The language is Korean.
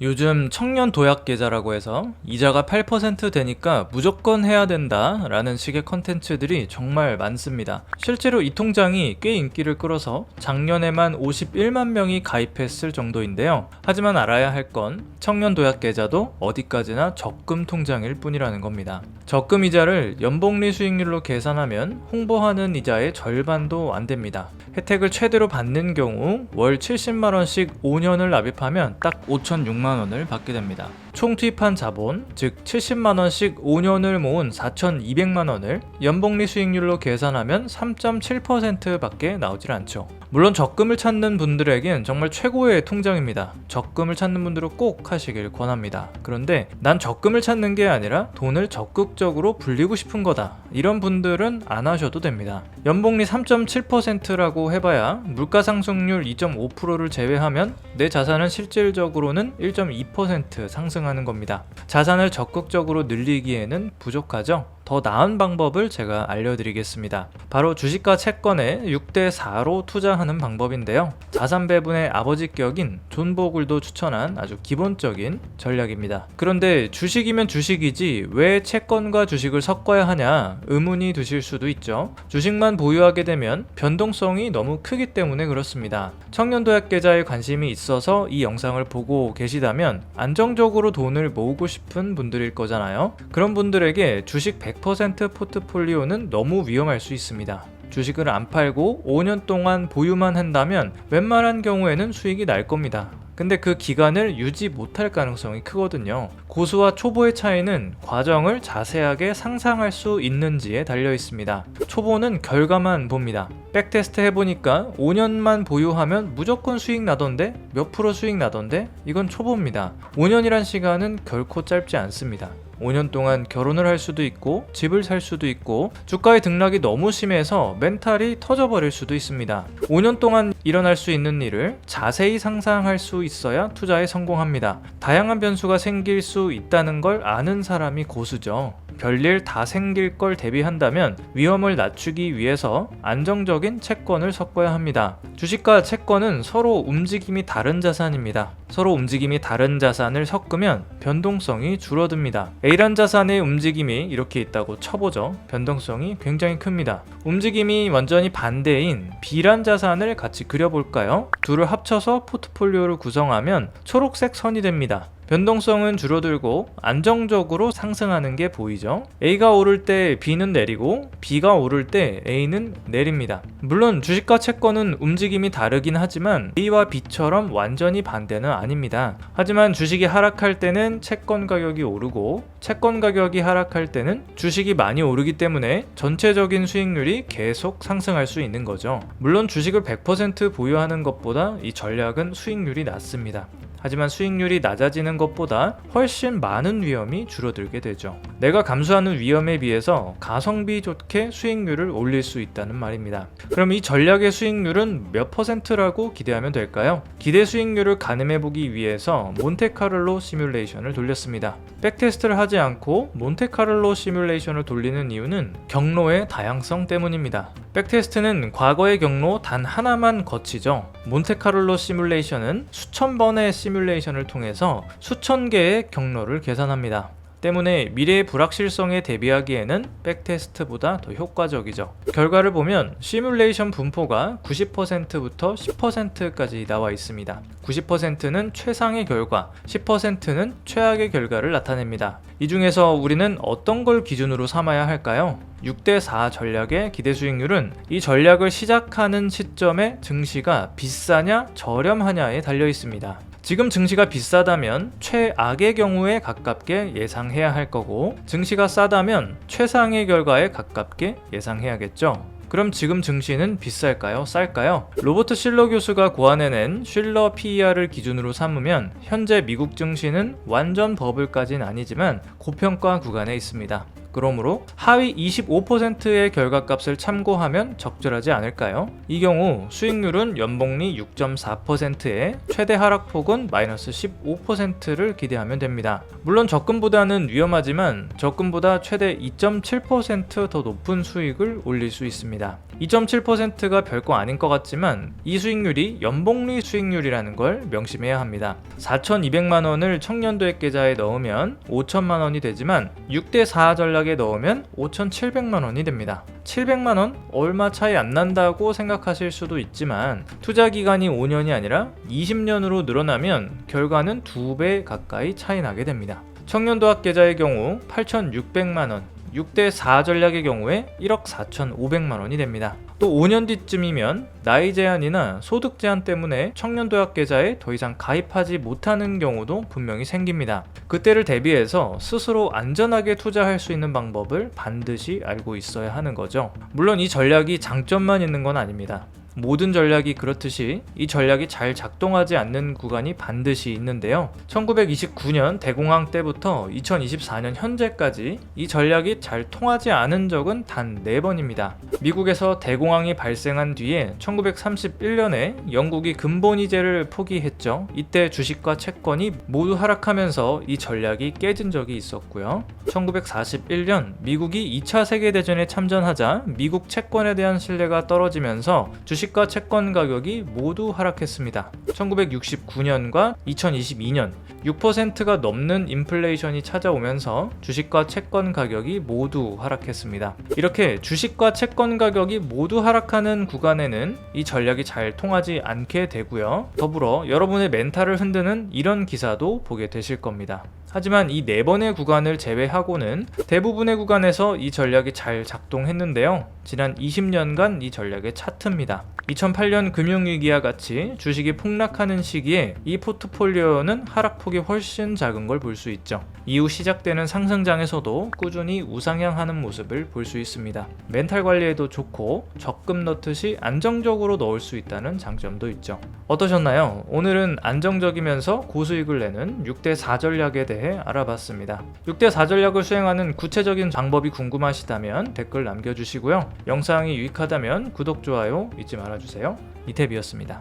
요즘 청년 도약 계좌라고 해서 이자가 8% 되니까 무조건 해야 된다 라는 식의 컨텐츠들이 정말 많습니다. 실제로 이 통장이 꽤 인기를 끌어서 작년에만 51만 명이 가입했을 정도인데요. 하지만 알아야 할 건 청년 도약 계좌도 어디까지나 적금 통장일 뿐이라는 겁니다. 적금 이자를 연복리 수익률로 계산하면 홍보하는 이자의 절반도 안 됩니다. 혜택을 최대로 받는 경우 월 70만원씩 5년을 납입하면 딱 5,006만원을 받게 됩니다. 총 투입한 자본, 즉 70만원씩 5년을 모은 4,200만원을 연복리 수익률로 계산하면 3.7% 밖에 나오질 않죠. 물론 적금을 찾는 분들에겐 정말 최고의 통장입니다. 적금을 찾는 분들은 꼭 하시길 권합니다. 그런데 난 적금을 찾는 게 아니라 돈을 적극적으로 불리고 싶은 거다. 이런 분들은 안 하셔도 됩니다. 연복리 3.7%라고 해봐야 물가상승률 2.5%를 제외하면 내 자산은 실질적으로는 1.2% 상승하는 겁니다. 자산을 적극적으로 늘리기에는 부족하죠? 더 나은 방법을 제가 알려드리겠습니다. 바로 주식과 채권에 6대4로 투자하는 방법인데요. 자산 배분의 아버지격인 존 보글도 추천한 아주 기본적인 전략입니다. 그런데 주식이면 주식이지 왜 채권과 주식을 섞어야 하냐 의문이 드실 수도 있죠. 주식만 보유하게 되면 변동성이 너무 크기 때문에 그렇습니다. 청년도약 계좌에 관심이 있어서 이 영상을 보고 계시다면 안정적으로 돈을 모으고 싶은 분들일 거잖아요. 그런 분들에게 주식 100% 포트폴리오는 너무 위험할 수 있습니다. 주식을 안 팔고 5년 동안 보유만 한다면 웬만한 경우에는 수익이 날 겁니다. 근데 그 기간을 유지 못할 가능성이 크거든요. 고수와 초보의 차이는 과정을 자세하게 상상할 수 있는지에 달려 있습니다. 초보는 결과만 봅니다. 백테스트 해보니까 5년만 보유하면 무조건 수익 나던데? 몇 프로 수익 나던데? 이건 초보입니다. 5년이란 시간은 결코 짧지 않습니다. 5년 동안 결혼을 할 수도 있고 집을 살 수도 있고 주가의 등락이 너무 심해서 멘탈이 터져버릴 수도 있습니다. 5년 동안 일어날 수 있는 일을 자세히 상상할 수 있어야 투자에 성공합니다. 다양한 변수가 생길 수 있다는 걸 아는 사람이 고수죠. 별일 다 생길 걸 대비한다면 위험을 낮추기 위해서 안정적인 채권을 섞어야 합니다. 주식과 채권은 서로 움직임이 다른 자산입니다. 서로 움직임이 다른 자산을 섞으면 변동성이 줄어듭니다. A란 자산의 움직임이 이렇게 있다고 쳐보죠. 변동성이 굉장히 큽니다. 움직임이 완전히 반대인 B란 자산을 같이 그려볼까요? 둘을 합쳐서 포트폴리오를 구성하면 초록색 선이 됩니다. 변동성은 줄어들고 안정적으로 상승하는 게 보이죠. A가 오를 때 B는 내리고 B가 오를 때 A는 내립니다. 물론 주식과 채권은 움직임이 다르긴 하지만 A와 B처럼 완전히 반대는 아닙니다. 하지만 주식이 하락할 때는 채권 가격이 오르고 채권 가격이 하락할 때는 주식이 많이 오르기 때문에 전체적인 수익률이 계속 상승할 수 있는 거죠. 물론 주식을 100% 보유하는 것보다 이 전략은 수익률이 낮습니다. 하지만 수익률이 낮아지는 것보다 훨씬 많은 위험이 줄어들게 되죠. 내가 감수하는 위험에 비해서 가성비 좋게 수익률을 올릴 수 있다는 말입니다. 그럼 이 전략의 수익률은 몇 %라고 기대하면 될까요? 기대 수익률을 가늠해보기 위해서 몬테카를로 시뮬레이션을 돌렸습니다. 백테스트를 하지 않고 몬테카를로 시뮬레이션을 돌리는 이유는 경로의 다양성 때문입니다. 백테스트는 과거의 경로 단 하나만 거치죠. 몬테카를로 시뮬레이션은 수천 번의 시뮬레이션을 통해서 수천 개의 경로를 계산합니다. 때문에 미래의 불확실성에 대비하기에는 백테스트보다 더 효과적이죠. 결과를 보면 시뮬레이션 분포가 90%부터 10%까지 나와 있습니다. 90%는 최상의 결과, 10%는 최악의 결과를 나타냅니다. 이 중에서 우리는 어떤 걸 기준으로 삼아야 할까요? 6대4 전략의 기대 수익률은 이 전략을 시작하는 시점에 증시가 비싸냐 저렴하냐에 달려 있습니다. 지금 증시가 비싸다면 최악의 경우에 가깝게 예상해야 할 거고 증시가 싸다면 최상의 결과에 가깝게 예상해야겠죠. 그럼 지금 증시는 비쌀까요? 쌀까요? 로버트 실러 교수가 고안해낸 실러 PER을 기준으로 삼으면 현재 미국 증시는 완전 버블까지는 아니지만 고평가 구간에 있습니다. 그러므로 하위 25%의 결과값을 참고하면 적절하지 않을까요? 이 경우 수익률은 연복리 6.4%에 최대 하락폭은 마이너스 15%를 기대하면 됩니다. 물론 적금보다는 위험하지만 적금보다 최대 2.7% 더 높은 수익을 올릴 수 있습니다. 2.7%가 별거 아닌 것 같지만 이 수익률이 연복리 수익률이라는 걸 명심해야 합니다. 4,200만원을 청년도액 계좌에 넣으면 5천만원이 되지만 6대4 전략에 넣으면 5,700만원이 됩니다. 700만원? 얼마 차이 안 난다고 생각하실 수도 있지만 투자 기간이 5년이 아니라 20년으로 늘어나면 결과는 2배 가까이 차이 나게 됩니다. 청년도학 계좌의 경우 8,600만원, 6대4 전략의 경우에 1억 4,500만원이 됩니다. 또 5년 뒤쯤이면 나이 제한이나 소득 제한 때문에 청년도약 계좌에 더 이상 가입하지 못하는 경우도 분명히 생깁니다. 그때를 대비해서 스스로 안전하게 투자할 수 있는 방법을 반드시 알고 있어야 하는 거죠. 물론 이 전략이 장점만 있는 건 아닙니다. 모든 전략이 그렇듯이 이 전략이 잘 작동하지 않는 구간이 반드시 있는데요. 1929년 대공황 때부터 2024년 현재까지 이 전략이 잘 통하지 않은 적은 단 4번입니다. 미국에서 대공황이 발생한 뒤에 1931년에 영국이 근본이제를 포기했죠. 이때 주식과 채권이 모두 하락하면서 이 전략이 깨진 적이 있었고요. 1941년 미국이 2차 세계대전에 참전하자 미국 채권에 대한 신뢰가 떨어지면서 주식과 채권 가격이 모두 하락했습니다. 1969년과 2022년 6%가 넘는 인플레이션이 찾아오면서 주식과 채권 가격이 모두 하락했습니다. 이렇게 주식과 채권 가격이 모두 하락하는 구간에는 이 전략이 잘 통하지 않게 되고요. 더불어 여러분의 멘탈을 흔드는 이런 기사도 보게 되실 겁니다. 하지만 이 4번의 구간을 제외하고는 대부분의 구간에서 이 전략이 잘 작동했는데요. 지난 20년간 이 전략의 차트입니다. 2008년 금융위기와 같이 주식이 폭락하는 시기에 이 포트폴리오는 하락폭이 훨씬 작은 걸 볼 수 있죠. 이후 시작되는 상승장에서도 꾸준히 우상향하는 모습을 볼 수 있습니다. 멘탈 관리에도 좋고 적금 넣듯이 안정적으로 넣을 수 있다는 장점도 있죠. 어떠셨나요? 오늘은 안정적이면서 고수익을 내는 6대4 전략에 대해 알아봤습니다. 6대4 전략을 수행하는 구체적인 방법이 궁금하시다면 댓글 남겨주시고요. 영상이 유익하다면 구독, 좋아요 잊지 말아주세요. 이태비였습니다.